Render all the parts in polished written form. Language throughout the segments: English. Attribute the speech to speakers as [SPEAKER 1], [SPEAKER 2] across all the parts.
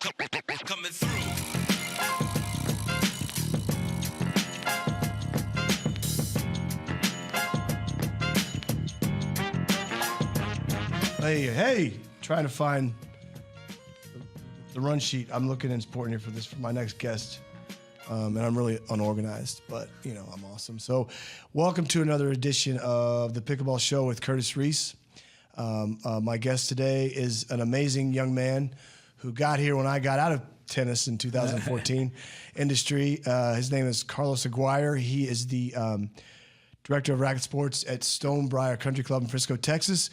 [SPEAKER 1] Coming through.
[SPEAKER 2] Hey, trying to find the run sheet. I'm looking and supporting here for my next guest. And I'm really unorganized, but, I'm awesome. So welcome to another edition of the Pickleball Show with Curtis Reese. My guest today is an amazing young man who got here when I got out of tennis in 2014 industry. His name is Carlos Aguirre. He is the director of racket sports at Stonebriar Country Club in Frisco, Texas.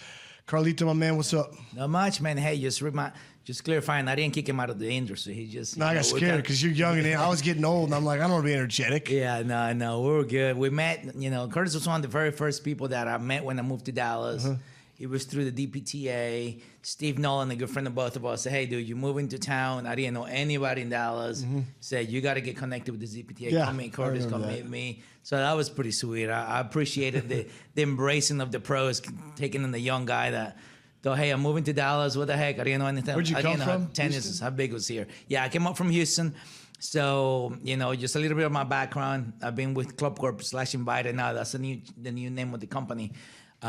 [SPEAKER 2] Carlito, my man, what's up?
[SPEAKER 3] Not much, man. Hey, just clarifying, I didn't kick him out of the industry. He just...
[SPEAKER 2] No, I got scared because you're young and I was getting old, and I'm like, I don't want to be energetic.
[SPEAKER 3] Yeah, no, we were good. We met, Curtis was one of the very first people that I met when I moved to Dallas. Uh-huh. It was through the DPTA. Steve Nolan, a good friend of both of us, said, hey, dude, you're moving to town. I didn't know anybody in Dallas. Mm-hmm. Said, you got to get connected with the DPTA.
[SPEAKER 2] Yeah,
[SPEAKER 3] come meet Curtis, come meet me. So that was pretty sweet. I appreciated the embracing of the pros, taking in the young guy that... So, hey, I'm moving to Dallas. What the heck? I didn't know anything.
[SPEAKER 2] Where'd you come from?
[SPEAKER 3] Tennis
[SPEAKER 2] Houston?
[SPEAKER 3] is how big was here. Yeah, I came up from Houston. So, just a little bit of my background. I've been with Club Corp / Invited now. That's the new name of the company.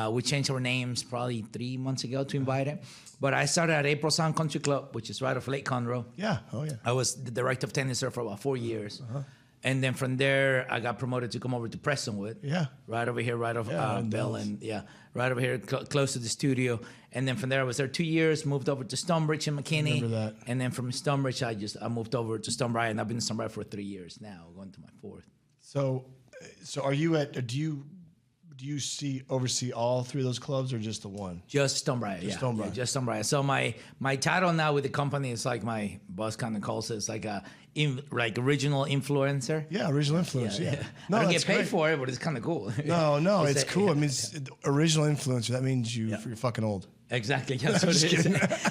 [SPEAKER 3] We changed our names probably 3 months ago to Invited. But I started at April Sound Country Club, which is right off Lake Conroe.
[SPEAKER 2] Yeah, oh yeah.
[SPEAKER 3] I was the director of tennis there for about 4 years. Uh-huh. And then from there, I got promoted to come over to Prestonwood.
[SPEAKER 2] Yeah.
[SPEAKER 3] Right over here, right off Bell. And right over here, close to the studio. And then from there, I was there 2 years, moved over to Stonebridge and McKinney.
[SPEAKER 2] Remember that.
[SPEAKER 3] And then from Stonebridge, I moved over to Stonebriar, and I've been in Stonebriar for 3 years now, going to my fourth.
[SPEAKER 2] So are you do you oversee all three of those clubs or just the one?
[SPEAKER 3] Just Stonebriar,
[SPEAKER 2] Stonebriar.
[SPEAKER 3] Yeah, just Stonebriar. So my title now with the company is like my boss kind of calls it. It's like original influencer.
[SPEAKER 2] Yeah, original influencer. Yeah.
[SPEAKER 3] No, I don't get paid for it, but it's kind of cool.
[SPEAKER 2] No, it's cool. I mean, it's original influencer. That means you're fucking old.
[SPEAKER 3] Exactly. That's what it is.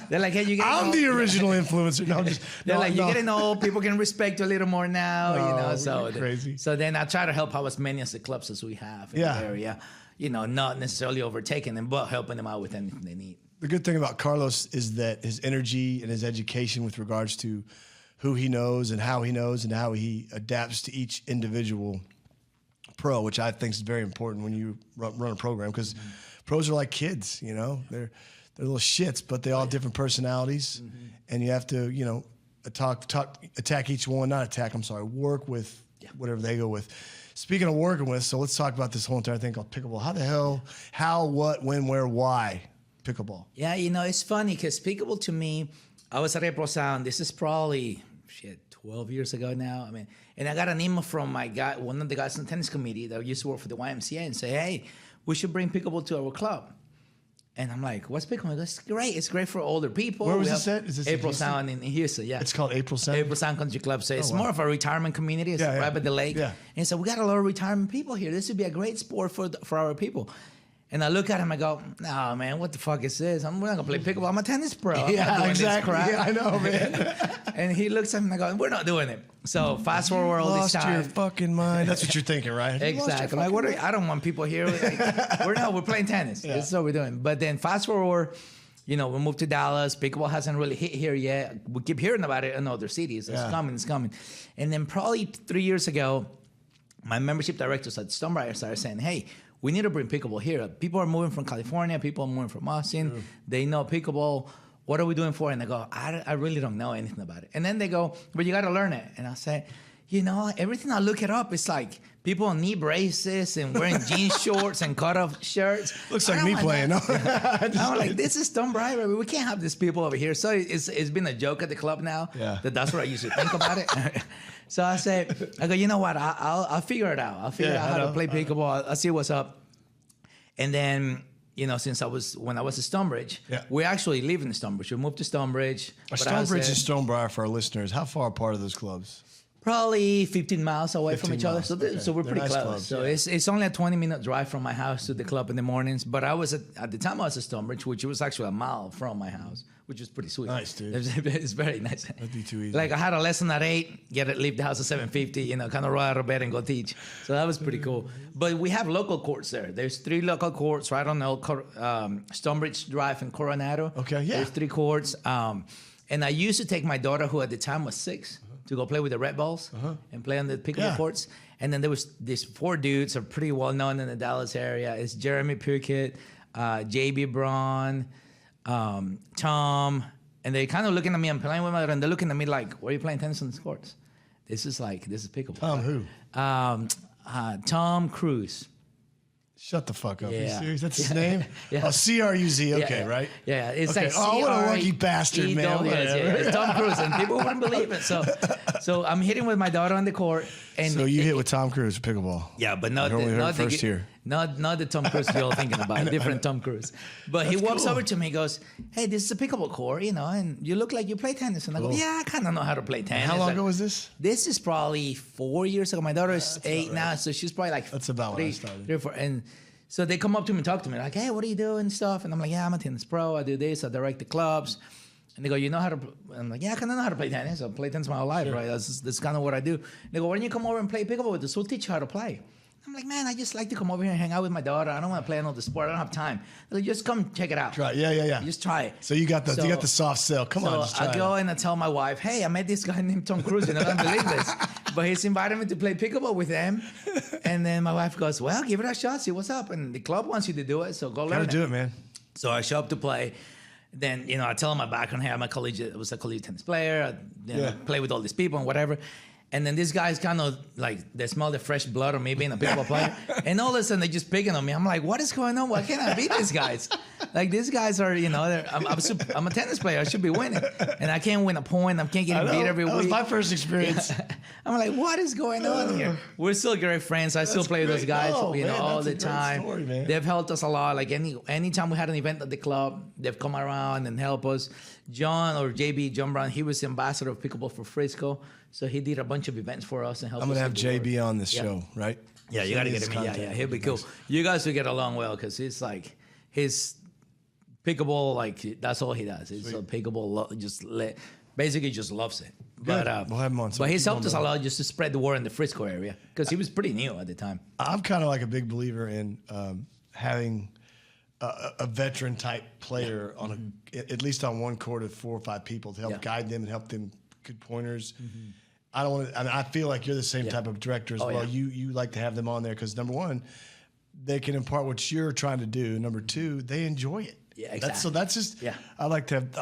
[SPEAKER 3] They're like, hey, you get.
[SPEAKER 2] I'm the original influencer. No,
[SPEAKER 3] you're getting old. People can respect you a little more now. So
[SPEAKER 2] crazy.
[SPEAKER 3] So then I try to help out as many as the clubs as we have in the area. Not necessarily overtaking them, but helping them out with anything they need.
[SPEAKER 2] The good thing about Carlos is that his energy and his education with regards to who he knows and how he adapts to each individual pro, which I think is very important when you run a program, because pros are like kids, they're little shits, but they all have different personalities, and you have to, attack each one, work with whatever they go with. Speaking of working with, so let's talk about this whole entire thing called pickleball. How the hell, how, what, when, where, why pickleball?
[SPEAKER 3] Yeah, it's funny because pickleball to me, I was at April Sound. This is probably 12 years ago now. I mean, and I got an email from one of the guys on the tennis committee that used to work for the YMCA, and say, hey, we should bring pickleball to our club. And I'm like, what's pickleball? It's great. It's great for older people.
[SPEAKER 2] Where was this at? Is this
[SPEAKER 3] April Sound in Houston? Yeah.
[SPEAKER 2] It's called April Sound?
[SPEAKER 3] April Sound Country Club. So it's more of a retirement community. It's right by the lake. Yeah. And so we got a lot of retirement people here. This would be a great sport for our people. And I look at him, I go, no, man, what the fuck is this? We're not going to play pickleball. I'm a tennis pro. I'm not doing
[SPEAKER 2] exactly.
[SPEAKER 3] This crap.
[SPEAKER 2] Yeah, I know, man.
[SPEAKER 3] And he looks at me and I go, we're not doing it. So fast forward all this time.
[SPEAKER 2] Lost your fucking mind. That's what you're thinking, right?
[SPEAKER 3] Exactly. Like, I don't want people here. We're playing tennis. Yeah. This is what we're doing. But then fast forward, we moved to Dallas. Pickleball hasn't really hit here yet. We keep hearing about it in other cities. It's coming. And then probably 3 years ago, my membership directors at Stonebriar started saying, hey, we need to bring pickleball here. People are moving from California. People are moving from Austin. Sure. They know pickleball. What are we doing for it? And they go, I really don't know anything about it. And then they go, but you got to learn it. And I say, everything I look it up, it's like people on knee braces and wearing jean shorts and cut-off shirts.
[SPEAKER 2] Looks like me playing.
[SPEAKER 3] I'm like, this is Stonebriar. We can't have these people over here. So it's been a joke at the club now.
[SPEAKER 2] Yeah.
[SPEAKER 3] That's what I used to think about it. So I go, you know what? I'll figure it out. I'll figure out how to play pickleball. I'll see what's up. And then, when I was at Stonebridge, we actually live in Stonebridge. We moved to Stonebridge.
[SPEAKER 2] Stonebridge and Stonebriar, for our listeners, how far apart are those clubs?
[SPEAKER 3] Probably 15 miles away from each other. So we're pretty
[SPEAKER 2] nice
[SPEAKER 3] close.
[SPEAKER 2] Clubs,
[SPEAKER 3] so it's only a 20-minute drive from my house to the club in the mornings. But I was at the time I was at Stonebridge, which was actually a mile from my house, which was pretty sweet.
[SPEAKER 2] Nice, dude.
[SPEAKER 3] It's very nice.
[SPEAKER 2] That'd be too easy.
[SPEAKER 3] Like I had a lesson at 8, leave the house at 7:50, kind of roll out of bed and go teach. So that was pretty cool. But we have local courts there. There's 3 local courts right on Stonebridge Drive in Coronado.
[SPEAKER 2] Okay, yeah.
[SPEAKER 3] There's 3 courts. And I used to take my daughter, who at the time was 6, to go play with the red balls and play on the pickleball courts. And then there was these 4 dudes are pretty well known in the Dallas area. It's Jeremy Puckett, JB Braun, Tom, and they kind of looking at me. I'm playing with my daughter, and they're looking at me like, "Why are you playing tennis on the courts? This is pickleball."
[SPEAKER 2] Tom who?
[SPEAKER 3] Tom Cruise.
[SPEAKER 2] Shut the fuck up. Are you
[SPEAKER 3] Yeah.
[SPEAKER 2] serious? That's his name?
[SPEAKER 3] Yeah.
[SPEAKER 2] Oh, CRUZ. Okay, right?
[SPEAKER 3] Yeah, it's
[SPEAKER 2] Okay.
[SPEAKER 3] like
[SPEAKER 2] Oh, what a lucky bastard, man.
[SPEAKER 3] It's Tom Cruise, and people wouldn't believe it. So I'm hitting with my daughter on the court, and
[SPEAKER 2] So you hit with Tom Cruise with pickleball.
[SPEAKER 3] yeah, but not
[SPEAKER 2] I only heard
[SPEAKER 3] not the
[SPEAKER 2] first here.
[SPEAKER 3] not the Tom Cruise you're thinking about, different Tom Cruise. But he walks over to me, and goes, "Hey, this is a pickleball court, and you look like you play tennis." And I go, "Yeah, I kind of know how to play tennis."
[SPEAKER 2] How long ago was this?
[SPEAKER 3] This is probably 4 years ago. My daughter is 8 now, so she's probably like
[SPEAKER 2] That's about when I started.
[SPEAKER 3] 3 or 4. And so they come up to me and talk to me like, "Hey, what are you doing?" and stuff. And I'm like, "Yeah, I'm a tennis pro. I do this. I direct the clubs." And they go, "You know how to?" I'm like, "Yeah, I kind of know how to play tennis. I've played tennis my whole life, right? That's kind of what I do." And they go, "Why don't you come over and play pickleball with us? We'll teach you how to play." I'm like, "Man, I just like to come over here and hang out with my daughter. I don't want to play another sport. I don't have time." They're like, "Just come check it out.
[SPEAKER 2] Try it. Yeah.
[SPEAKER 3] Just try it."
[SPEAKER 2] So you got the soft sell. Come on,
[SPEAKER 3] So
[SPEAKER 2] just try
[SPEAKER 3] I go and I tell my wife, "Hey, I met this guy named Tom Cruise. You're not gonna believe this, but he's invited me to play pickleball with him." And then my wife goes, "Well, give it a shot. See what's up. And the club wants you to do it, so go learn
[SPEAKER 2] Gotta do it, man.
[SPEAKER 3] So I show up to play. Then I tell them my background here. I was a collegiate tennis player. I play with all these people and whatever. And then these guys kind of like, they smell the fresh blood of me being a pickleball player. And all of a sudden, they're just picking on me. I'm like, what is going on? Why can't I beat these guys? Like, these guys are, I'm a tennis player. I should be winning. And I can't win a point. I can't get beat every week.
[SPEAKER 2] That was my first experience.
[SPEAKER 3] I'm like, what is going on here? We're still great friends. I still play with those guys, all the time.
[SPEAKER 2] Story, man.
[SPEAKER 3] They've helped us a lot. Like anytime we had an event at the club, they've come around and help us. John Brown, he was the ambassador of Pickleball for Frisco. So he did a bunch of events for us and helped us.
[SPEAKER 2] I'm going to have JB on this show, right?
[SPEAKER 3] Yeah, you got to get him. Yeah, he'll be cool. You guys will get along well because he's like, his pickleball, like, that's all he does. He's a pickleball, basically just loves it.
[SPEAKER 2] Good.
[SPEAKER 3] But
[SPEAKER 2] we'll have him on.
[SPEAKER 3] But he's helped us a lot just to spread the word in the Frisco area because he was pretty new at the time.
[SPEAKER 2] I'm kind of like a big believer in having a veteran type player on at least on one court of 4 or 5 people to help guide them and help them good pointers. I don't want to. I mean, I feel like you're the same type of director as well. Yeah. You like to have them on there because number one, they can impart what you're trying to do. Number two, they enjoy it.
[SPEAKER 3] Yeah, exactly.
[SPEAKER 2] That's just. Yeah. I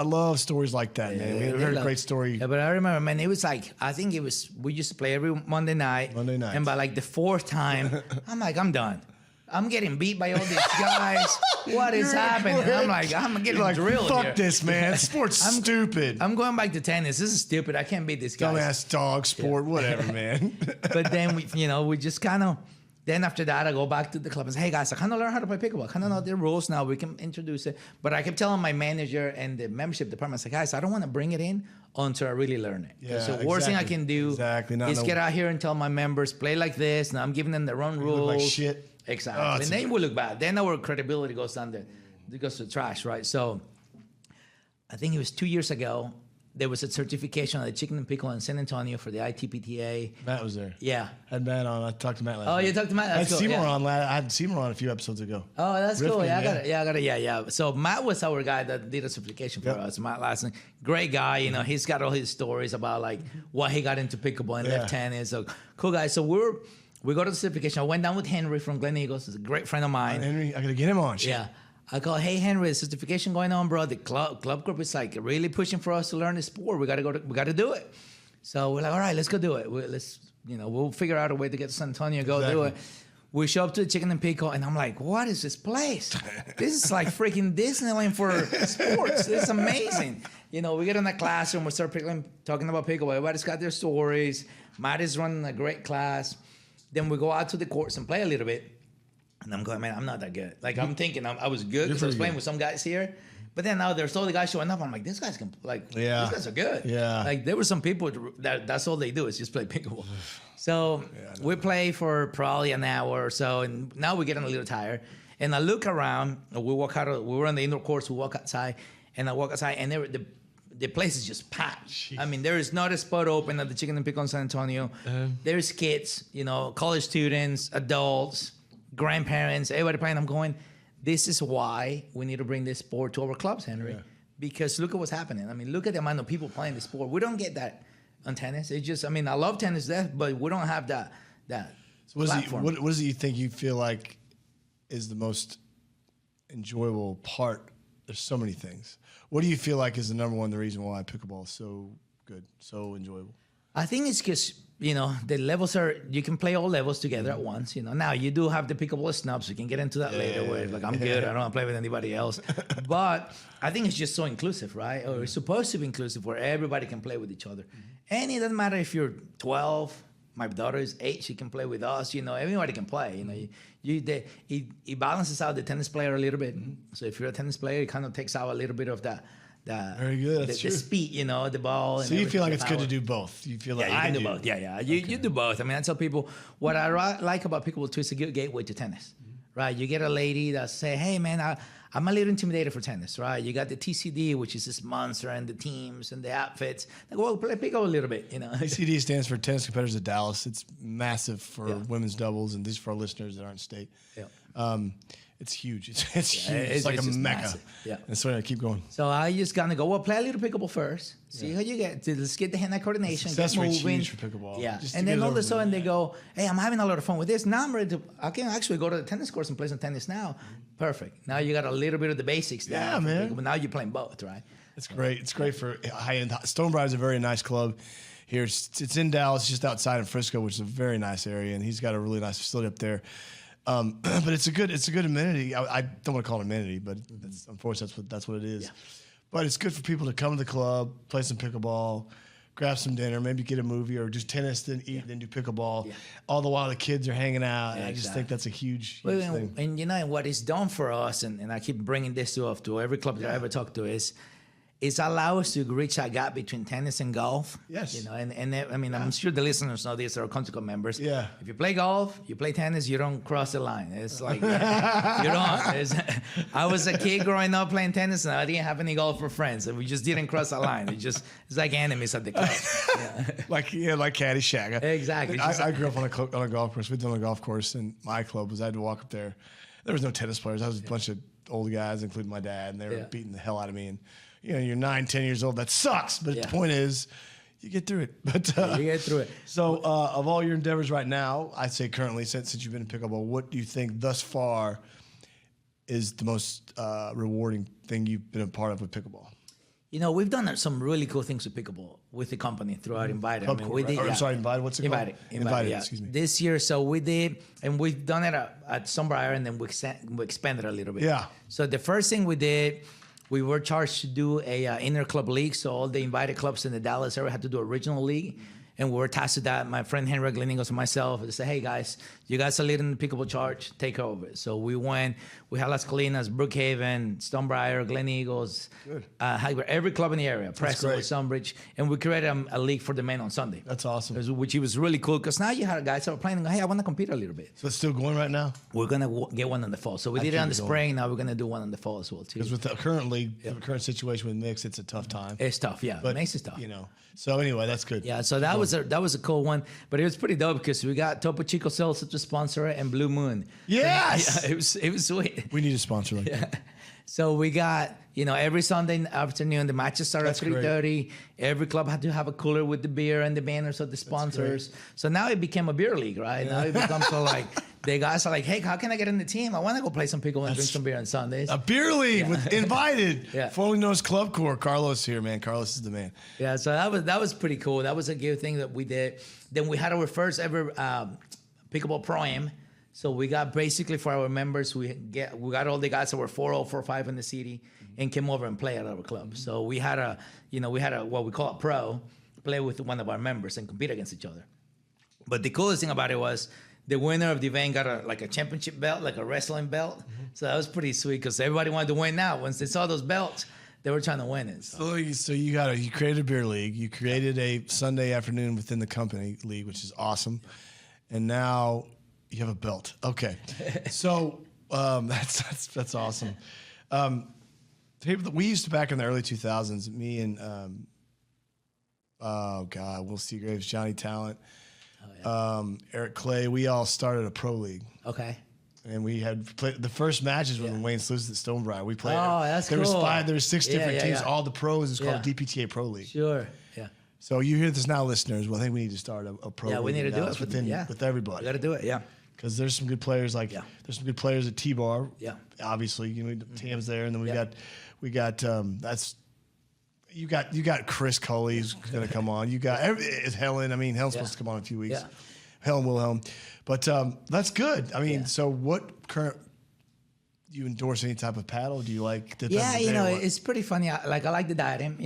[SPEAKER 2] love stories like that, man. We had a very great story.
[SPEAKER 3] Yeah, but I remember, man, it was like we used to play every Monday night. And by like the 4th time, I'm like, I'm done. I'm getting beat by all these guys. What is happening? I'm like, I'm getting drilled
[SPEAKER 2] fuck
[SPEAKER 3] here.
[SPEAKER 2] this, man. Sport's stupid.
[SPEAKER 3] I'm going back to tennis. This is stupid. I can't beat this guy.
[SPEAKER 2] Dumbass dog sport, whatever, man.
[SPEAKER 3] But then we just kind of. Then after that, I go back to the club and say, "Hey guys, I kind of learned how to play pickleball. I kind of know the rules now. We can introduce it." But I kept telling my manager and the membership department, I said, "Guys, I don't want to bring it in until I really learn it.
[SPEAKER 2] Yeah,
[SPEAKER 3] so the worst thing I can do is get out here and tell my members play like this. Now I'm giving them the wrong rules.
[SPEAKER 2] Look like shit.
[SPEAKER 3] Exactly. And then we look bad. Then our credibility goes down there. It goes to the trash, right? So I think it was 2 years ago. There was a certification of the chicken and pickle in San Antonio for the ITPTA.
[SPEAKER 2] Talked was there.
[SPEAKER 3] Yeah.
[SPEAKER 2] Had Matt on. I talked to Matt last
[SPEAKER 3] night. You talked to Matt? That's
[SPEAKER 2] I had
[SPEAKER 3] cool.
[SPEAKER 2] Seymour on. I had Seymour on a few episodes ago.
[SPEAKER 3] Oh, that's cool. Yeah, I got it. So Matt was our guy that did a certification for us. Matt Lassen. Great guy. He's got all his stories about like what he got into pickleball and left tennis. So cool guy. So we got to the certification. I went down with Henry from Glen Eagles. He's a great friend of mine.
[SPEAKER 2] Henry, I got to get him on. Shit.
[SPEAKER 3] Yeah. I go, "Hey Henry, certification going on, bro. The club group is like really pushing for us to learn the sport. We got to do it." So we're like, "All right, let's go do it. We'll figure out a way to get to San Antonio, do it." We show up to the Chicken and Pickle, and I'm like, "What is this place? This is like freaking Disneyland for sports. This is amazing." We get in the classroom, we start talking about pickleball. Everybody's got their stories. Matt is running a great class. Then we go out to the courts and play a little bit. And I'm going, man, I'm not that good. Like, I'm thinking I was good because I was playing with some guys here. But then now there's all the guys showing up. I'm like, these guys can, these guys are good.
[SPEAKER 2] Yeah.
[SPEAKER 3] Like, there were some people that's all they do is just play pickleball. So we play for probably an hour or so. And now we're getting a little tired. And I look around. We walk out. We were on the indoor courts. We walk outside. And I walk outside. And the place is just packed. Jeez. I mean, there is not a spot open at the Chicken and Pickle in San Antonio. There's kids, college students, adults, grandparents, everybody playing. I'm going, this is why we need to bring this sport to our clubs, Henry. Yeah. because look at what's happening. I mean, look at the amount of people playing the sport. We don't get that on tennis. It's just, I mean, I love tennis to death, but we don't have that
[SPEAKER 2] So what is it you think you feel like is the most enjoyable part? There's so many things. What do you feel like is the number one, the reason why pickleball is so good, so enjoyable?
[SPEAKER 3] I think it's because, the levels you can play all levels together at once. Now you do have the pickleball snubs. We can get into that later where it's like, I'm good. I don't want to play with anybody else. But I think it's just so inclusive, right? Or it's supposed to be inclusive where everybody can play with each other. And it doesn't matter if you're 12, my daughter is 8, she can play with us. Everybody can play. It balances out the tennis player a little bit. So if you're a tennis player, it kind of takes out a little bit of that.
[SPEAKER 2] Very good. That's
[SPEAKER 3] the speed, the ball.
[SPEAKER 2] So you feel like it's good to do both. You feel like
[SPEAKER 3] you can do both. Yeah. You do both. I mean, I tell people what I like about pickleball too is a good gateway to tennis, right? You get a lady that say, "Hey, man, I'm a little intimidated for tennis," right? You got the TCD, which is this monster, and the teams and the outfits. Like, well, play pickleball a little bit,
[SPEAKER 2] TCD stands for Tennis Competitors of Dallas. It's massive for women's doubles, and these for our listeners that aren't state. Yeah. It's huge. It's huge. It's like a mecca. Massive. Yeah. And so keep going.
[SPEAKER 3] So I just gonna go, play a little pickleball first. See how you get. Let's get the hand-eye coordination.
[SPEAKER 2] That's
[SPEAKER 3] moving.
[SPEAKER 2] huge for pickleball.
[SPEAKER 3] Yeah. And then all of a sudden they go, hey, I'm having a lot of fun with this. Now I'm ready I can actually go to the tennis course and play some tennis now. Perfect. Now you got a little bit of the basics down.
[SPEAKER 2] Yeah, man.
[SPEAKER 3] But now you're playing both, right?
[SPEAKER 2] It's great. It's great for high-end. Stonebriar is a very nice club here. It's in Dallas, just outside of Frisco, which is a very nice area, and he's got a really nice facility up there. But it's a good amenity. I don't want to call it amenity, but unfortunately that's what it is. Yeah. But it's good for people to come to the club, play some pickleball, grab some dinner, maybe get a movie, or just tennis, then eat, then do pickleball. Yeah. All the while the kids are hanging out. Yeah, I just think that's a huge thing.
[SPEAKER 3] And what it's done for us, and I keep bringing this to every club that I ever talk to is allow us to reach that gap between tennis and golf.
[SPEAKER 2] Yes.
[SPEAKER 3] And I mean, I'm sure the listeners know this, or Country Club members.
[SPEAKER 2] Yeah.
[SPEAKER 3] If you play golf, you play tennis, you don't cross the line. It's like, you don't. I was a kid growing up playing tennis, and I didn't have any golfer friends. And we just didn't cross the line. It's like enemies at the club.
[SPEAKER 2] like Caddyshack.
[SPEAKER 3] Exactly.
[SPEAKER 2] I grew up on a golf course. We'd done a golf course, and my club I had to walk up there. There was no tennis players. I was a bunch of old guys, including my dad, and they were beating the hell out of me. And you're 9, 10 years old. That sucks. But the point is, you get through it. But
[SPEAKER 3] you get through it.
[SPEAKER 2] So, of all your endeavors right now, I'd say currently, since you've been in pickleball, what do you think thus far is the most rewarding thing you've been a part of with pickleball?
[SPEAKER 3] We've done some really cool things with pickleball with the company throughout Invited.
[SPEAKER 2] Invited. What's it called?
[SPEAKER 3] Invited.
[SPEAKER 2] Yeah. Excuse me.
[SPEAKER 3] This year, so we did, and we've done it at Stonebriar, and then we expanded a little bit.
[SPEAKER 2] Yeah.
[SPEAKER 3] So the first thing we did, we were charged to do a inter-club league. So all the Invited clubs in the Dallas area had to do a regional league. And we were tasked with that. My friend Henry Glenigos and myself, they said, hey, guys, you guys are leading the pickleball charge. Take over. So we went. We had Las Colinas, Brookhaven, Stonebriar, Gleneagles, Aguirre, every club in the area, Preston, Sunbridge. And we created a league for the men on Sunday.
[SPEAKER 2] That's awesome.
[SPEAKER 3] Which was really cool because now you had guys that were playing and go, hey, I want to compete a little bit.
[SPEAKER 2] So it's still going right now?
[SPEAKER 3] We're going to get one in the fall. So we did it in the spring. Now we're going to do one in the fall as well, too.
[SPEAKER 2] Because with the current league, the current situation with mixed, it's a tough time.
[SPEAKER 3] It's tough, yeah. But mixed is tough.
[SPEAKER 2] So anyway, that's good.
[SPEAKER 3] Yeah, so that was a cool one, but it was pretty dope because we got Topo Chico Cells to sponsor it and Blue Moon.
[SPEAKER 2] Yes,
[SPEAKER 3] it was sweet.
[SPEAKER 2] We need a sponsor like that.
[SPEAKER 3] So we got every Sunday afternoon the matches start at 3:30. Every club had to have a cooler with the beer and the banners of the sponsors. So now it became a beer league, right? Yeah. Now it becomes so like the guys are like, hey, how can I get in the team? I want to go play some pickle and drink some beer on Sundays.
[SPEAKER 2] A beer league with Invited. Formerly known as Club Core. Carlos here, man. Carlos is the man.
[SPEAKER 3] Yeah, so that was pretty cool. That was a good thing that we did. Then we had our first ever Pickleball Pro-Am. So we got basically for our members, we got all the guys that were 4.0, 4.5 in the city and came over and play at our club. So we had a what we call a pro play with one of our members and compete against each other. But the coolest thing about it was the winner of the event got a championship belt, like a wrestling belt. So that was pretty sweet because everybody wanted to win now. Once they saw those belts, they were trying to win it.
[SPEAKER 2] So you created a beer league. You created a Sunday afternoon within the company league, which is awesome. And now you have a belt. Okay. So that's awesome. We used to, back in the early 2000s, me and Will Seagraves, Johnny Talent, Eric Clay, we all started a pro league.
[SPEAKER 3] Okay.
[SPEAKER 2] and we had played the first matches when Wayne Sluice at Stonebriar. We played.
[SPEAKER 3] Oh, that's
[SPEAKER 2] there
[SPEAKER 3] cool.
[SPEAKER 2] There was 6 different teams,
[SPEAKER 3] yeah.
[SPEAKER 2] all the pros. It's called a DPTA Pro League.
[SPEAKER 3] Sure. Yeah.
[SPEAKER 2] So you hear this now, listeners. Well, I think we need to start a pro league.
[SPEAKER 3] Yeah, we need to do it
[SPEAKER 2] with everybody.
[SPEAKER 3] We got to do it. Yeah.
[SPEAKER 2] Because there's some good players there's some good players at T-Bar.
[SPEAKER 3] Yeah.
[SPEAKER 2] Obviously, Tam's there, and then we got you got Chris Cully's going to come on. You got Helen. I mean, Helen's supposed to come on in a few weeks.
[SPEAKER 3] Yeah.
[SPEAKER 2] Helen Wilhelm, but that's good. I mean, so what current? Do you endorse any type of paddle? Do you like?
[SPEAKER 3] It's pretty funny. I like the diadem.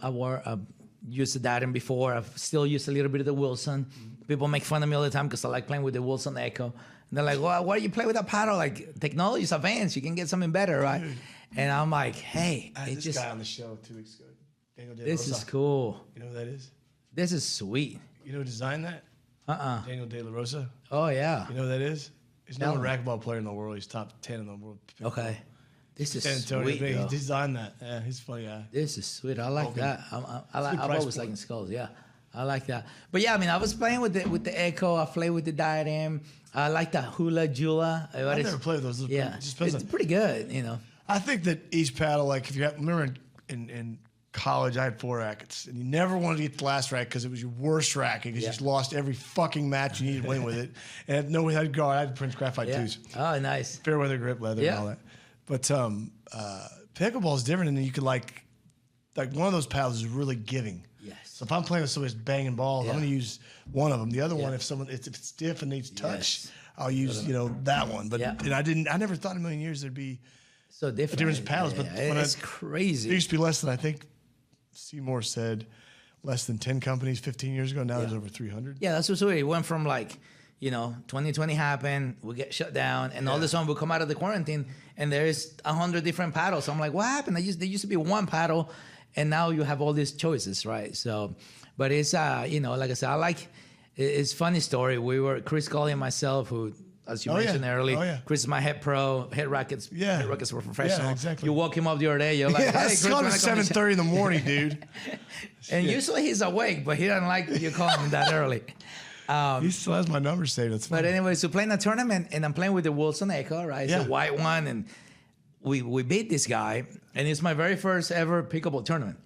[SPEAKER 3] I've used the diadem before. I've still used a little bit of the Wilson. People make fun of me all the time because I like playing with the Wilson Echo. And they're like, well, why do you play with that paddle? Like, technology's advanced. You can get something better, right? Dude. And I'm like, hey.
[SPEAKER 2] I had this guy on the show 2 weeks ago. Daniel De La
[SPEAKER 3] This
[SPEAKER 2] Rosa.
[SPEAKER 3] is cool.
[SPEAKER 2] You know who that is?
[SPEAKER 3] This is sweet.
[SPEAKER 2] You know who designed that? Daniel De La Rosa.
[SPEAKER 3] Oh, yeah.
[SPEAKER 2] You know who that is? He's not a racquetball player in the world. He's top 10 in the world.
[SPEAKER 3] Okay. This is
[SPEAKER 2] Antonio,
[SPEAKER 3] sweet,
[SPEAKER 2] he designed that. Yeah, he's a funny guy.
[SPEAKER 3] This is sweet. I like that. I've always liked skulls. Yeah, I like that. But yeah, I mean, I was playing with the Echo. I played with the diadem. I like the Hula Jula.
[SPEAKER 2] I've never played with those.
[SPEAKER 3] Yeah, it's pretty good.
[SPEAKER 2] I think that each paddle, like if you remember in college, I had 4 rackets, and you never wanted to get the last racket because it was your worst racket because you just lost every fucking match you needed to win with it, and nobody had guard. I had Prince Graphite 2s.
[SPEAKER 3] Oh, nice.
[SPEAKER 2] Fairweather grip leather and all that. But pickleball is different, and then you could like one of those paddles is really giving.
[SPEAKER 3] Yes.
[SPEAKER 2] So if I'm playing with somebody who's banging balls, I'm going to use one of them. The other one, if it's stiff and needs touch, I'll use that one. But and I never thought in a million years there'd be
[SPEAKER 3] so different.
[SPEAKER 2] A difference in paddles. But
[SPEAKER 3] it's crazy.
[SPEAKER 2] There used to be less than, I think Seymour said, less than 10 companies 15 years ago. Now there's over 300.
[SPEAKER 3] Yeah, that's what's weird. It went from 2020 happened, we get shut down, and all of a sudden we come out of the quarantine, and there's 100 different paddles. So I'm like, what happened? There used to be one paddle, and now you have all these choices, right? So, but it's like I said, it's funny story. We were Chris Colley and myself, who, as you mentioned earlier, Chris is my head pro, head rackets. Head rackets were professional.
[SPEAKER 2] Yeah, exactly.
[SPEAKER 3] You woke him up the other day, you're like, hey, Chris,
[SPEAKER 2] it's called at 7:30 in the morning, dude.
[SPEAKER 3] And usually he's awake, but he doesn't like you calling him that early.
[SPEAKER 2] He still has my number saved. That's fine.
[SPEAKER 3] But anyway, so playing a tournament, and I'm playing with the Wilson Echo, right? It's a white one, and we beat this guy, and it's my very first ever pickleball tournament.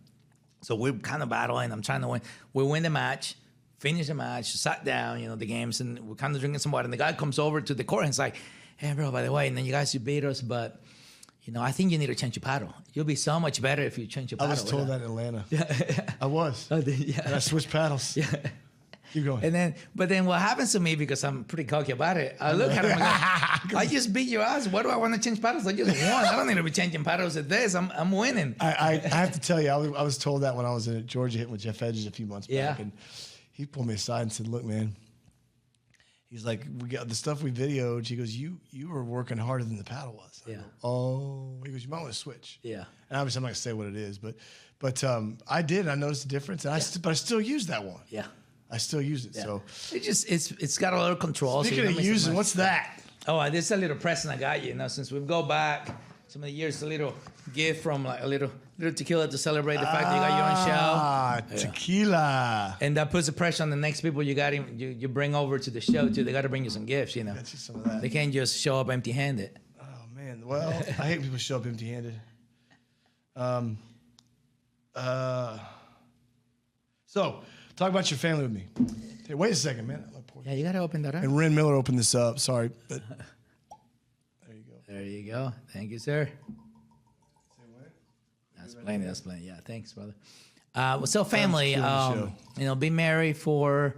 [SPEAKER 3] So we're kind of battling. I'm trying to win. We win the match, finish the match, sat down, the games, and we're kind of drinking some water. And the guy comes over to the court and it's like, hey, bro, by the way, and then you guys, you beat us, but I think you need to change your paddle. You'll be so much better if you change your paddle.
[SPEAKER 2] I was told that in Atlanta. I was.
[SPEAKER 3] And
[SPEAKER 2] I switched paddles.
[SPEAKER 3] Yeah.
[SPEAKER 2] Keep going.
[SPEAKER 3] But then what happens to me, because I'm pretty cocky about it, I look at him and go, I just beat your ass. Why do I want to change paddles? I just won. I don't need to be changing paddles at this. I'm winning.
[SPEAKER 2] I have to tell you, I was told that when I was in Georgia hitting with Jeff Edges a few months back. And he pulled me aside and said, look, man, he's like, we got the stuff we videoed. He goes, you were working harder than the paddle was. I go, oh. He goes, you might want to switch. Yeah. And obviously I'm not going to say what it is, but I did. I noticed the difference. And but I still use that one. Yeah. I still use it, so
[SPEAKER 3] it's got a lot of control.
[SPEAKER 2] Speaking of using, what's that?
[SPEAKER 3] Oh, this is a little present I got you. Since we go back some of the years, a little gift from a little tequila to celebrate the fact that you got your own show.
[SPEAKER 2] Tequila.
[SPEAKER 3] And that puts the pressure on the next people you bring over to the show too. They got to bring you some gifts,
[SPEAKER 2] Got you some of that.
[SPEAKER 3] They can't just show up empty-handed.
[SPEAKER 2] Oh man, well, I hate people show up empty-handed. So. Talk about your family with me. Hey, wait a second, man.
[SPEAKER 3] Yeah, you got to open that up.
[SPEAKER 2] And Ren Miller opened this up. Sorry. But there you go.
[SPEAKER 3] There you go. Thank you, sir. That's plenty. That's plenty. Yeah, thanks, brother. So family, been married for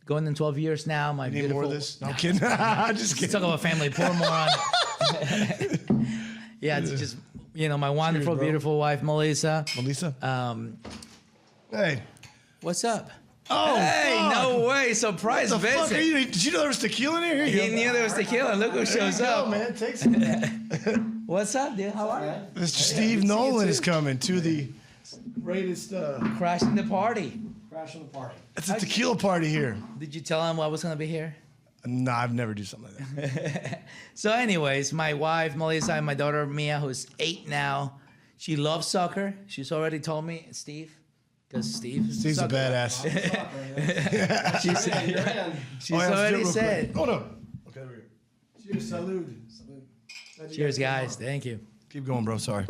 [SPEAKER 3] going on 12 years now. My
[SPEAKER 2] you
[SPEAKER 3] beautiful.
[SPEAKER 2] Need more of this? No, I'm kidding. I'm just kidding.
[SPEAKER 3] Let's talk about family. Pour more on it. Yeah, it's just, my wonderful, beautiful wife, Melissa.
[SPEAKER 2] Hey.
[SPEAKER 3] What's up?
[SPEAKER 2] Oh,
[SPEAKER 3] hey, fuck. No way. Surprise
[SPEAKER 2] what the
[SPEAKER 3] visit.
[SPEAKER 2] Fuck are you? Did you know there was tequila in here?
[SPEAKER 3] He knew there was tequila. Look who shows up.
[SPEAKER 2] Man. Take some.
[SPEAKER 3] What's up, dude? How are you?
[SPEAKER 2] Mr. Steve Nolan is coming to the greatest...
[SPEAKER 3] Crashing the party.
[SPEAKER 1] Crashing the party.
[SPEAKER 2] It's a tequila party here.
[SPEAKER 3] Did you tell him I was going to be here?
[SPEAKER 2] No, I've never do something like that.
[SPEAKER 3] So anyways, my wife, Melissa, and my daughter, Mia, who's 8 now, she loves soccer. She's already told me, Steve... Steve's
[SPEAKER 2] a badass.
[SPEAKER 3] She's already said.
[SPEAKER 2] Oh no. Okay, over here. Cheers, salud.
[SPEAKER 3] Cheers, guys. Thank you.
[SPEAKER 2] Keep going, bro. Sorry.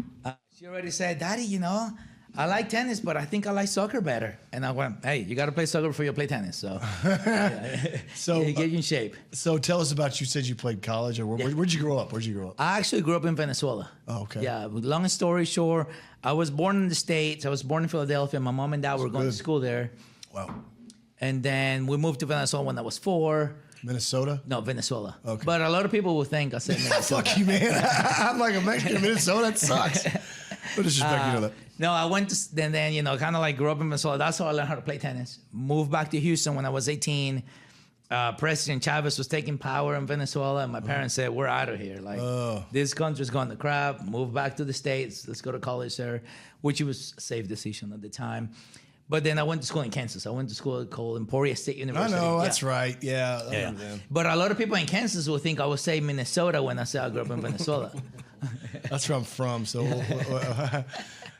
[SPEAKER 3] She already said, Daddy, you know, I like tennis, but I think I like soccer better. And I went, hey, you got to play soccer before you play tennis. So,
[SPEAKER 2] So
[SPEAKER 3] get you in shape.
[SPEAKER 2] So tell us about, you said you played college, or where'd you grow up? Where'd you grow up?
[SPEAKER 3] I actually grew up in Venezuela.
[SPEAKER 2] Oh, okay.
[SPEAKER 3] Yeah, long story short, I was born in the States. I was born in Philadelphia. My mom and dad were going to school there.
[SPEAKER 2] Wow.
[SPEAKER 3] And then we moved to Venezuela when I was 4.
[SPEAKER 2] Minnesota?
[SPEAKER 3] No, Venezuela.
[SPEAKER 2] Okay.
[SPEAKER 3] But a lot of people will think I said Minnesota.
[SPEAKER 2] Fuck you, man. I'm like a Mexican in Minnesota. That sucks. No disrespect, you know that.
[SPEAKER 3] No, I went to, then you know, kind of like grew up in Venezuela. That's how I learned how to play tennis. Moved back to Houston when I was 18. President Chavez was taking power in Venezuela, and my parents said, we're out of here. Like, this country's gone to crap. Move back to the States. Let's go to college there, which was a safe decision at the time. But then I went to school in Kansas. I went to school called Emporia State University.
[SPEAKER 2] I know, that's right. Yeah. I
[SPEAKER 3] Yeah.
[SPEAKER 2] remember them.
[SPEAKER 3] But a lot of people in Kansas will think I would say Minnesota when I say I grew up in Venezuela.
[SPEAKER 2] That's where I'm from. So I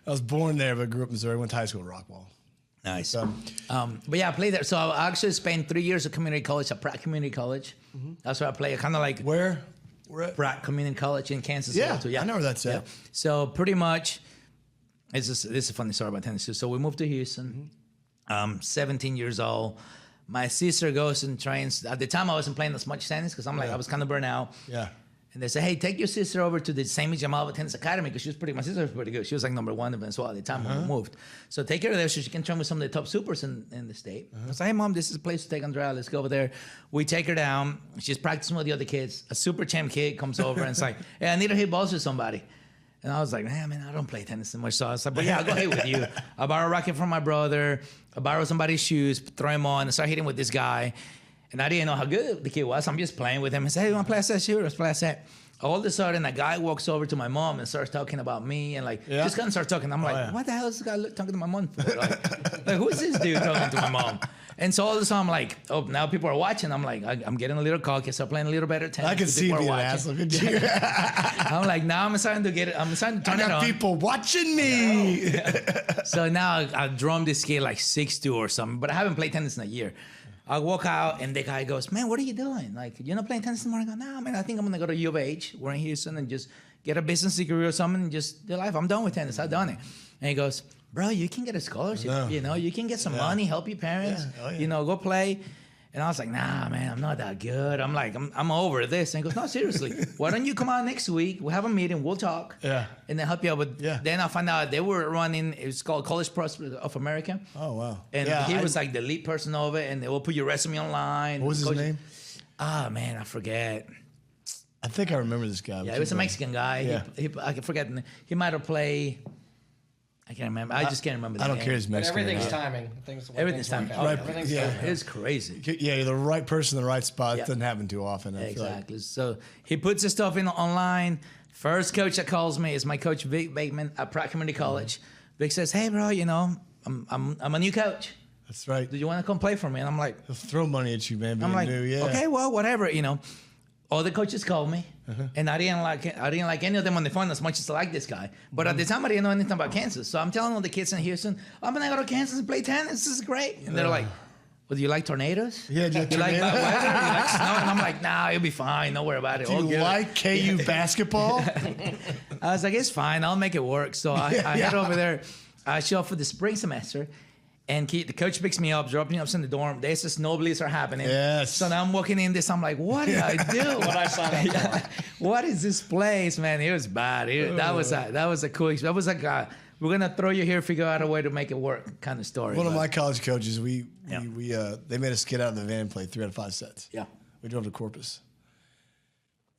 [SPEAKER 2] was born there, but grew up in Missouri. Went to high school at Rockwall.
[SPEAKER 3] Nice. But yeah, I played there. So I actually spent 3 years at community college, at Pratt Community College. That's where I played. Kind of like
[SPEAKER 2] Where? Where at?
[SPEAKER 3] Pratt Community College in Kansas.
[SPEAKER 2] Yeah,
[SPEAKER 3] Too.
[SPEAKER 2] I know where that's at.
[SPEAKER 3] Yeah. So pretty much, this is a funny story about tennis too. So we moved to Houston. 17 years old. My sister goes and trains. At the time, I wasn't playing as much tennis because I was kind of burnt out.
[SPEAKER 2] Yeah.
[SPEAKER 3] And they say, hey, take your sister over to the Sammy Jamal Tennis Academy because my sister was pretty good. She was like #1 in Venezuela at the time when we moved. So take her there so she can train with some of the top supers in the state. I was like, hey, Mom, this is a place to take Andrea. Let's go over there. We take her down. She's practicing with the other kids. A super champ kid comes over and it's like, hey, I need to hit balls with somebody. And I was like, man, I don't play tennis so much. So I was like, but yeah, I'll go hit with you. I borrow a racket from my brother. I borrow somebody's shoes, throw him on, and start hitting with this guy. And I didn't know how good the kid was. I'm just playing with him. I said, hey, you want to play a set? Sure, let's play a set. All of a sudden, a guy walks over to my mom and starts talking about me and just kind of starts talking. I'm like, what the hell is this guy talking to my mom for? Like, who is this dude talking to my mom? And so all of a sudden, I'm like, oh, now people are watching. I'm like, I'm getting a little cocky. So I'm playing a little better tennis.
[SPEAKER 2] I can see you being an asshole. Good you?
[SPEAKER 3] I'm like, now I'm starting to get it. I'm starting to turn it on.
[SPEAKER 2] I got people watching me.
[SPEAKER 3] So now I drum this kid like 6'2" or something, but I haven't played tennis in a year. I walk out and the guy goes, man, what are you doing? Like, you're not playing tennis anymore? I go, no, man, I think I'm going to go to U of H. We're in Houston and just get a business degree or something and just do life. I'm done with tennis. I've done it. And he goes, bro, you can get a scholarship.
[SPEAKER 2] No.
[SPEAKER 3] You know, you can get some money, help your parents, you know, go play. And I was like, nah, man, I'm not that good. I'm like, I'm over this. And he goes, no, seriously, why don't you come out next week? We'll have a meeting. We'll talk.
[SPEAKER 2] Yeah.
[SPEAKER 3] And then help you out. But then I found out they were running, it was called College Prospects of America.
[SPEAKER 2] Oh, wow.
[SPEAKER 3] And he was like the lead person of it. And they will put your resume online.
[SPEAKER 2] What was his name?
[SPEAKER 3] Ah, man, I forget.
[SPEAKER 2] I think I remember this guy.
[SPEAKER 3] Yeah, he was a Mexican guy.
[SPEAKER 2] Yeah.
[SPEAKER 3] I forget. He might have played. I can't remember. I just can't remember.
[SPEAKER 2] I don't care. His Mexican.
[SPEAKER 1] Everything's timing.
[SPEAKER 3] Everything's timing.
[SPEAKER 2] Right.
[SPEAKER 1] Everything's
[SPEAKER 2] Yeah.
[SPEAKER 1] timing.
[SPEAKER 3] It's crazy.
[SPEAKER 2] Yeah, you're the right person in the right spot. It doesn't happen too often. I feel like.
[SPEAKER 3] Exactly. So he puts his stuff in online. First coach that calls me is my coach Vic Bateman at Pratt Community College. Vic says, "Hey, bro, you know, I'm a new coach.
[SPEAKER 2] That's right.
[SPEAKER 3] Do you want to come play for me?" And I'm like,
[SPEAKER 2] He'll throw money at you, man.
[SPEAKER 3] I'm like,
[SPEAKER 2] new. Yeah.
[SPEAKER 3] okay, well, whatever, you know. All the coaches called me, and I didn't like any of them on the phone as much as I like this guy. But at the time, I didn't know anything about Kansas. So I'm telling all the kids in Houston, I'm gonna go to Kansas and play tennis. This is great. And they're like, well, do you like tornadoes?
[SPEAKER 2] Yeah, do
[SPEAKER 3] you like bad weather? You like snow? And I'm like, nah, it'll be fine. Don't worry about it.
[SPEAKER 2] Do you like KU basketball?
[SPEAKER 3] I was like, it's fine. I'll make it work. So I head over there. I show up for the spring semester. And the coach picks me up, drops me up in the dorm. There's the snow blizzards are happening.
[SPEAKER 2] Yes.
[SPEAKER 3] So now I'm walking in this. I'm like, what did I do?
[SPEAKER 1] What I signed up for.
[SPEAKER 3] What is this place, man? It was bad. That was a cool. That was like we're gonna throw you here, figure out a way to make it work kind of story.
[SPEAKER 2] One of my college coaches, they made us get out of the van and play 3 out of 5 sets.
[SPEAKER 3] Yeah.
[SPEAKER 2] We drove to Corpus.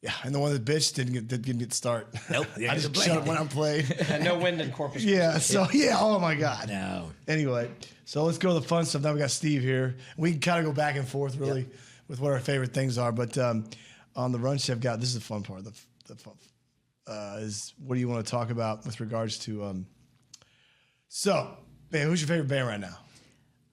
[SPEAKER 2] Yeah, and the one that bitch didn't get to start.
[SPEAKER 3] Nope.
[SPEAKER 2] I just shut up when I played.
[SPEAKER 1] And no wind in Corpus.
[SPEAKER 2] Yeah. So oh my God.
[SPEAKER 3] No.
[SPEAKER 2] Anyway, so let's go to the fun stuff. Now we got Steve here. We can kind of go back and forth really with what our favorite things are. But on the run chef this is the fun part. The fun is what do you want to talk about with regards to? So, man, who's your favorite band right now?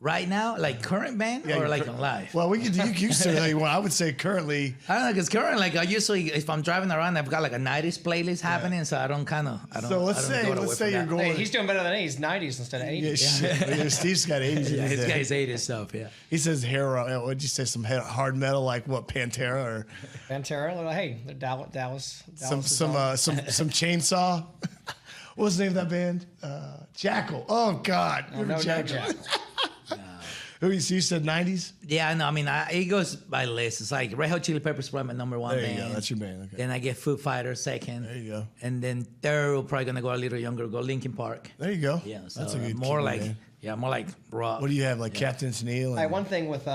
[SPEAKER 3] Right now, like current band or like on live?
[SPEAKER 2] Well, you can say that you want. I would say currently.
[SPEAKER 3] I don't know, because current, like I usually, if I'm driving around, I've got like a 90s playlist happening, so I don't.
[SPEAKER 2] So let's say you're going.
[SPEAKER 1] Hey, he's doing better than 80s, 90s instead of 80s.
[SPEAKER 2] Yeah, shit. Yeah, Steve's got 80s.
[SPEAKER 3] Yeah, his guy's 80s stuff, yeah.
[SPEAKER 2] He says what'd you say? Some hard metal like what? Pantera or
[SPEAKER 1] Pantera, hey, they're Dallas.
[SPEAKER 2] some chainsaw. What was the name of that band? Jackal. Oh God,
[SPEAKER 1] No,
[SPEAKER 2] Jackal.
[SPEAKER 1] Jackal.
[SPEAKER 2] Who you said 90s?
[SPEAKER 3] Yeah, no, I mean, it goes by list. It's like Red Hot Chili Peppers probably my #1
[SPEAKER 2] There
[SPEAKER 3] band.
[SPEAKER 2] you go. That's your band. Okay.
[SPEAKER 3] Then I get Foo Fighters second.
[SPEAKER 2] There you go.
[SPEAKER 3] And then third, we're probably gonna go a little younger, go Linkin Park.
[SPEAKER 2] There you go.
[SPEAKER 3] Yeah, so
[SPEAKER 2] That's a good
[SPEAKER 3] more
[SPEAKER 2] key,
[SPEAKER 3] like
[SPEAKER 2] man.
[SPEAKER 3] more like rock.
[SPEAKER 2] What do you have? Like Captain Tennille?
[SPEAKER 1] Hey, one thing with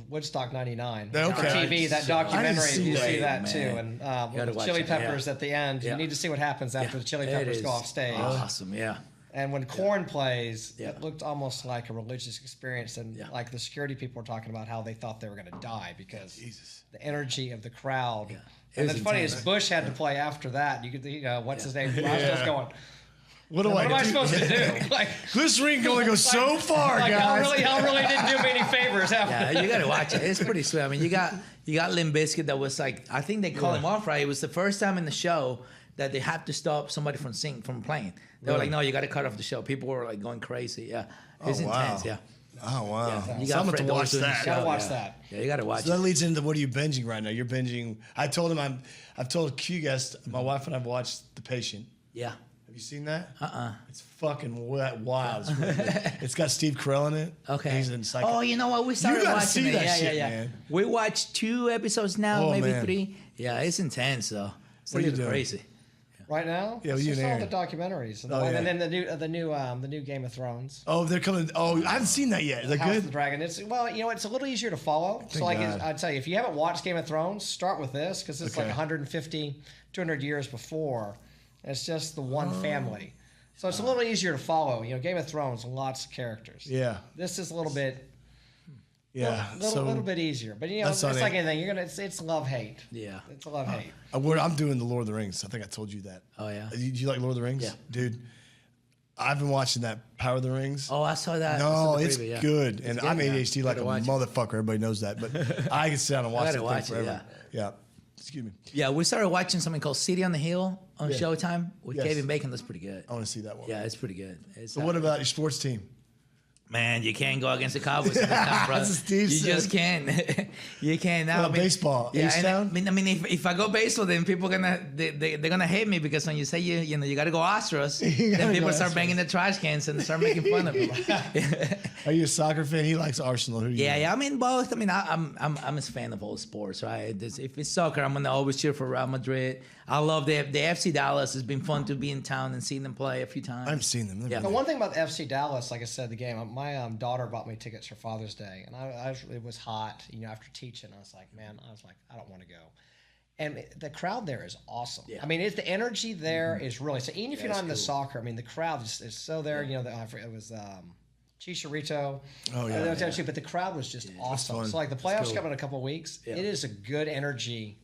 [SPEAKER 1] Woodstock '99
[SPEAKER 2] Okay.
[SPEAKER 1] for TV, that documentary,
[SPEAKER 2] see
[SPEAKER 1] you
[SPEAKER 2] that.
[SPEAKER 1] see that
[SPEAKER 3] Man.
[SPEAKER 1] too, and
[SPEAKER 3] Gotta
[SPEAKER 1] with the
[SPEAKER 3] watch
[SPEAKER 1] Chili
[SPEAKER 3] it, yeah.
[SPEAKER 1] Peppers at the end.
[SPEAKER 3] Yeah.
[SPEAKER 1] You need to see what happens after the Chili
[SPEAKER 3] It
[SPEAKER 1] Peppers
[SPEAKER 3] is
[SPEAKER 1] go off stage.
[SPEAKER 3] Awesome, yeah.
[SPEAKER 1] And when Korn plays,
[SPEAKER 3] Yeah.
[SPEAKER 1] it looked almost like a religious experience. And
[SPEAKER 3] Yeah.
[SPEAKER 1] like the security people were talking about how they thought they were going to die because
[SPEAKER 2] Jesus.
[SPEAKER 1] the energy of the crowd.
[SPEAKER 3] It
[SPEAKER 1] And
[SPEAKER 3] was
[SPEAKER 1] the funny
[SPEAKER 3] intense.
[SPEAKER 1] is Bush had to play after that. You could, what's his name? I was just going,
[SPEAKER 2] What do
[SPEAKER 1] what am I
[SPEAKER 2] do?
[SPEAKER 1] supposed to do? Like,
[SPEAKER 2] This ring can only go so far,
[SPEAKER 1] like
[SPEAKER 2] guys.
[SPEAKER 1] I really didn't do me any favors after.
[SPEAKER 3] Yeah, you gotta watch it. It's pretty sweet. I mean, you got Limp Bizkit that was like, I think they call him off right. It was the first time in the show that they had to stop somebody from playing. They were like, no, you got to cut off the show. People were like going crazy. Yeah, it's intense. Yeah,
[SPEAKER 2] Oh wow.
[SPEAKER 3] you
[SPEAKER 2] So I'm
[SPEAKER 3] got
[SPEAKER 2] going to
[SPEAKER 3] Fred
[SPEAKER 2] watch
[SPEAKER 3] Durst doing the
[SPEAKER 2] that.
[SPEAKER 3] show,
[SPEAKER 1] Gotta watch
[SPEAKER 3] yeah.
[SPEAKER 1] that.
[SPEAKER 3] Yeah, you gotta watch
[SPEAKER 2] So that
[SPEAKER 3] it.
[SPEAKER 2] leads into what are you binging right now? You're binging. I told him I've told a Q guest, my wife and I've watched The Patient.
[SPEAKER 3] Yeah.
[SPEAKER 2] Have you seen that?
[SPEAKER 3] Uh-uh.
[SPEAKER 2] It's fucking wild. It's, really good. It's got Steve Carell in it.
[SPEAKER 3] Okay.
[SPEAKER 2] He's in psych.
[SPEAKER 3] Oh, you know what? We started
[SPEAKER 2] gotta
[SPEAKER 3] watching
[SPEAKER 2] see
[SPEAKER 3] it.
[SPEAKER 2] that
[SPEAKER 3] Yeah,
[SPEAKER 2] shit,
[SPEAKER 3] yeah.
[SPEAKER 2] man.
[SPEAKER 3] We watched 2 episodes now,
[SPEAKER 2] Oh,
[SPEAKER 3] maybe
[SPEAKER 2] man.
[SPEAKER 3] 3. Yeah, it's intense though. It's
[SPEAKER 2] What are
[SPEAKER 3] a
[SPEAKER 2] you
[SPEAKER 3] little
[SPEAKER 2] doing?
[SPEAKER 3] crazy.
[SPEAKER 1] Right now,
[SPEAKER 2] Yeah,
[SPEAKER 1] it's
[SPEAKER 2] you
[SPEAKER 1] just
[SPEAKER 2] and
[SPEAKER 1] all the
[SPEAKER 2] Aaron.
[SPEAKER 1] documentaries, and,
[SPEAKER 2] Oh, yeah.
[SPEAKER 1] and then the new Game of Thrones.
[SPEAKER 2] Oh, they're coming. Oh, I haven't seen that yet. Is that
[SPEAKER 1] House of the
[SPEAKER 2] good?
[SPEAKER 1] Dragon. It's it's a little easier to follow. So like
[SPEAKER 2] God.
[SPEAKER 1] I'd tell you, if you haven't watched Game of Thrones, start with this because it's like
[SPEAKER 2] Okay.
[SPEAKER 1] 150, 200 years before. It's just the one family, so it's a little easier to follow. Game of Thrones, lots of characters.
[SPEAKER 2] Yeah.
[SPEAKER 1] This is a little bit,
[SPEAKER 2] Yeah.
[SPEAKER 1] little bit easier. But
[SPEAKER 2] That's
[SPEAKER 1] it's
[SPEAKER 2] on
[SPEAKER 1] like
[SPEAKER 2] it.
[SPEAKER 1] anything. It's love hate.
[SPEAKER 3] Yeah.
[SPEAKER 1] It's a love hate.
[SPEAKER 2] I'm doing the Lord of the Rings. I think I told you that.
[SPEAKER 3] Oh, yeah?
[SPEAKER 2] Do you like Lord of the Rings?
[SPEAKER 3] Yeah.
[SPEAKER 2] Dude, I've been watching that Power of the Rings.
[SPEAKER 3] Oh, I saw that. I
[SPEAKER 2] No,
[SPEAKER 3] saw the
[SPEAKER 2] it's
[SPEAKER 3] preview, yeah.
[SPEAKER 2] good.
[SPEAKER 3] It's
[SPEAKER 2] And
[SPEAKER 3] good,
[SPEAKER 2] I'm
[SPEAKER 3] yeah.
[SPEAKER 2] ADHD like a
[SPEAKER 3] Gotta watch it.
[SPEAKER 2] motherfucker. Everybody knows that. But I can sit down and watch
[SPEAKER 3] gotta
[SPEAKER 2] that
[SPEAKER 3] watch
[SPEAKER 2] thing
[SPEAKER 3] it,
[SPEAKER 2] forever. Yeah. Excuse me.
[SPEAKER 3] Yeah, we started watching something called City on the Hill on
[SPEAKER 2] Yeah.
[SPEAKER 3] Showtime with
[SPEAKER 2] Yes.
[SPEAKER 3] Kevin Bacon. That's pretty good.
[SPEAKER 2] I want to see that one.
[SPEAKER 3] Yeah, it's pretty good. It's,
[SPEAKER 2] So what about your sports team?
[SPEAKER 3] Man, you can't go against the Cowboys. Brother.
[SPEAKER 2] That's what Steve
[SPEAKER 3] You
[SPEAKER 2] said.
[SPEAKER 3] just can't. You can't. Now,
[SPEAKER 2] What about baseball? H-Town?
[SPEAKER 3] I mean, if I go baseball, then people they're gonna hate me because when you say you got to go Astros,
[SPEAKER 2] You gotta
[SPEAKER 3] then people
[SPEAKER 2] go
[SPEAKER 3] start
[SPEAKER 2] Astros.
[SPEAKER 3] banging the trash cans and start making fun of me.
[SPEAKER 2] Are you a soccer fan? He likes Arsenal. Who do you
[SPEAKER 3] Yeah,
[SPEAKER 2] like?
[SPEAKER 3] yeah. I mean both. I mean, I'm a fan of all sports, right? If it's soccer, I'm gonna always cheer for Real Madrid. I love the FC Dallas. It's been fun to be in town and see them play a few times.
[SPEAKER 2] I haven't seen them.
[SPEAKER 3] Yeah.
[SPEAKER 1] The one thing about FC Dallas, like I said, the game, my daughter bought me tickets for Father's Day, and it was hot, after teaching. I was like, I don't want to go. And the crowd there is awesome.
[SPEAKER 3] Yeah.
[SPEAKER 1] I mean, the energy there is really, so even if you're not into
[SPEAKER 3] cool.
[SPEAKER 1] soccer, I mean, the crowd is so there, it was Chicharito.
[SPEAKER 2] Oh, yeah.
[SPEAKER 1] But the crowd was just awesome.
[SPEAKER 2] fun.
[SPEAKER 1] So like the playoffs
[SPEAKER 3] cool.
[SPEAKER 1] come in a couple of weeks,
[SPEAKER 3] Yeah.
[SPEAKER 1] it is a good energy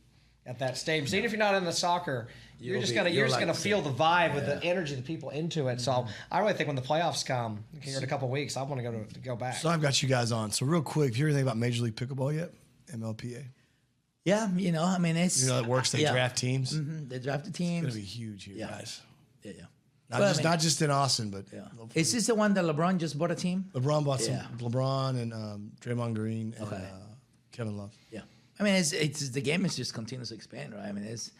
[SPEAKER 1] at that stage. So even if you're not into soccer, you're just gonna
[SPEAKER 3] like
[SPEAKER 1] feel the vibe with the energy of the people into it. So I really think when the playoffs come here in a couple of weeks, I want to go back.
[SPEAKER 2] So I've got you guys on. So real quick, have you heard anything about Major League Pickleball yet? MLPA.
[SPEAKER 3] Yeah, I mean, it's
[SPEAKER 2] You know how it works? They
[SPEAKER 3] yeah.
[SPEAKER 2] draft teams. It's
[SPEAKER 3] They draft the teams.
[SPEAKER 2] gonna be huge here,
[SPEAKER 3] Yeah.
[SPEAKER 2] guys.
[SPEAKER 3] Yeah, yeah.
[SPEAKER 2] Not
[SPEAKER 3] Well, I
[SPEAKER 2] just
[SPEAKER 3] mean-
[SPEAKER 2] not just in Austin, but
[SPEAKER 3] Yeah. Is this the one that LeBron just bought a team?
[SPEAKER 2] LeBron bought some.
[SPEAKER 3] Yeah.
[SPEAKER 2] LeBron and Draymond Green and
[SPEAKER 3] Okay.
[SPEAKER 2] Kevin Love.
[SPEAKER 3] Yeah. I mean, it's the game is just continues to expand, right? I mean, it's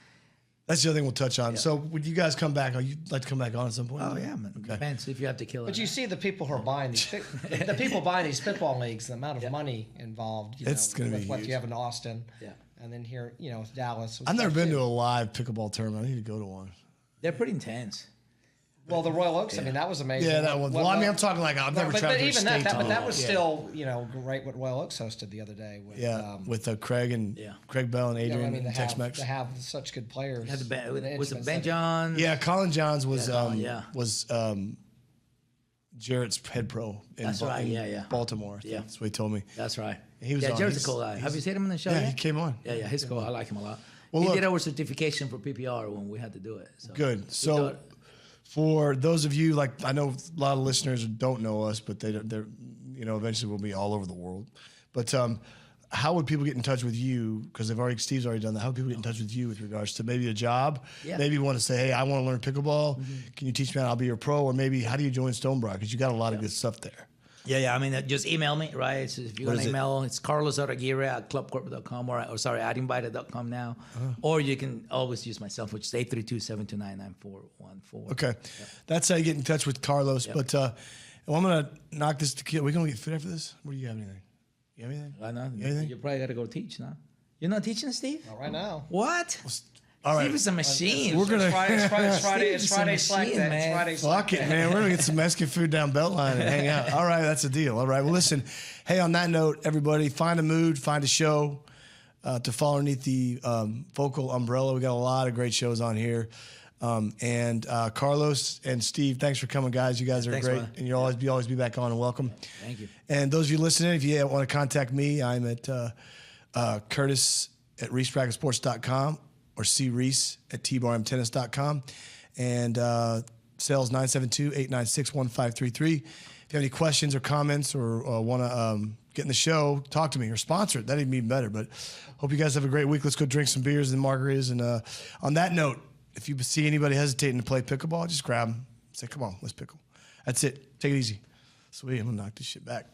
[SPEAKER 2] That's the other thing we'll touch on. So would you guys come back? Are you like to come back on at some point?
[SPEAKER 3] man.
[SPEAKER 2] Okay.
[SPEAKER 3] Depends if you have to kill it.
[SPEAKER 1] But you see the people who are buying these, the people buying these football leagues, the amount of money involved.
[SPEAKER 2] It's gonna be
[SPEAKER 1] with what
[SPEAKER 2] huge.
[SPEAKER 1] you have in Austin.
[SPEAKER 3] Yeah.
[SPEAKER 1] And then here, Dallas.
[SPEAKER 2] I've never been to a live pickleball tournament. I need to go to one.
[SPEAKER 3] They're pretty intense.
[SPEAKER 1] Well, the Royal Oaks. I mean, that was amazing.
[SPEAKER 2] Yeah, that one. Well, I mean, I'm talking like I've never traveled to a
[SPEAKER 1] even
[SPEAKER 2] state
[SPEAKER 1] that, but that
[SPEAKER 2] tournament.
[SPEAKER 1] was
[SPEAKER 2] Yeah.
[SPEAKER 1] still, great what Royal Oaks hosted the other day. With,
[SPEAKER 2] with Craig and
[SPEAKER 3] Yeah.
[SPEAKER 2] Craig Bell and Adrian
[SPEAKER 1] I mean,
[SPEAKER 2] and Tex-Mex.
[SPEAKER 1] to have such good players.
[SPEAKER 3] Had the
[SPEAKER 1] in the
[SPEAKER 3] was it
[SPEAKER 1] instruments
[SPEAKER 3] Ben
[SPEAKER 1] that-
[SPEAKER 3] Johns?
[SPEAKER 2] Yeah, Colin Johns was
[SPEAKER 3] Yeah.
[SPEAKER 2] Jarrett's head pro in,
[SPEAKER 3] That's right,
[SPEAKER 2] in
[SPEAKER 3] yeah.
[SPEAKER 2] Baltimore. I think.
[SPEAKER 3] Yeah.
[SPEAKER 2] That's what he told me.
[SPEAKER 3] That's right.
[SPEAKER 2] He was
[SPEAKER 3] yeah,
[SPEAKER 2] on.
[SPEAKER 3] Jared's a
[SPEAKER 2] He's-
[SPEAKER 3] cool guy. Have you seen him on the show?
[SPEAKER 2] Yeah,
[SPEAKER 3] yet?
[SPEAKER 2] he came on.
[SPEAKER 3] Yeah, he's cool. I like him a lot.
[SPEAKER 2] Well,
[SPEAKER 3] He
[SPEAKER 2] look-
[SPEAKER 3] did our certification for PPR when we had to do it. So.
[SPEAKER 2] Good.
[SPEAKER 3] We
[SPEAKER 2] So,
[SPEAKER 3] thought-
[SPEAKER 2] for those of you, like I know a lot of listeners don't know us, but they're eventually we'll be all over the world. But how would people get in touch with you? Because Steve's already done that. How would people get in touch with you with regards to maybe a job?
[SPEAKER 3] Yeah.
[SPEAKER 2] Maybe you want to say, hey, I want to learn pickleball. Can you teach me how I'll be your pro? Or maybe how do you join Stonebriar? Because you got a lot of good stuff there.
[SPEAKER 3] Yeah. I mean, just email me, right? So if you want to email, it's carlos.aguirre@clubcorp.com or atinvita.com now. Or you can always use my cell phone, which is 832-729-9414.
[SPEAKER 2] Okay. That's how you get in touch with Carlos. But I'm going to knock this to kill. Are we going to get fit after this? What do you have anything? You have anything?
[SPEAKER 3] I know.
[SPEAKER 2] Anything?
[SPEAKER 3] You probably got to go teach now. You're not teaching, Steve?
[SPEAKER 1] Not right now.
[SPEAKER 3] What?
[SPEAKER 2] All right.
[SPEAKER 3] Steve is a machine.
[SPEAKER 2] We're gonna.
[SPEAKER 1] It's Friday
[SPEAKER 3] Steve's a
[SPEAKER 1] Slack
[SPEAKER 3] machine,
[SPEAKER 1] Day.
[SPEAKER 3] man.
[SPEAKER 1] It's Friday Slack
[SPEAKER 2] Fuck it,
[SPEAKER 1] Day.
[SPEAKER 2] man. We're going to get some Mexican food down Beltline and hang out. All right, that's a deal. All right. Well, listen. Hey, on that note, everybody, find a mood, find a show to fall underneath the vocal umbrella. We got a lot of great shows on here. And Carlos and Steve, thanks for coming, guys. You guys are
[SPEAKER 3] Thanks,
[SPEAKER 2] great.
[SPEAKER 3] man.
[SPEAKER 2] And you'll always be back on and welcome.
[SPEAKER 3] Thank you.
[SPEAKER 2] And those of you listening, if you want to contact me, I'm at Curtis at ReeseBracketSports.com or creese@tbarmtennis.com. And sales 972-896-1533. If you have any questions or comments or want to get in the show, talk to me or sponsor it. That'd be even better. But hope you guys have a great week. Let's go drink some beers and margaritas. And on that note, if you see anybody hesitating to play pickleball, just grab them. Say, come on, let's pickle. That's it. Take it easy. Sweet. I'm going to knock this shit back.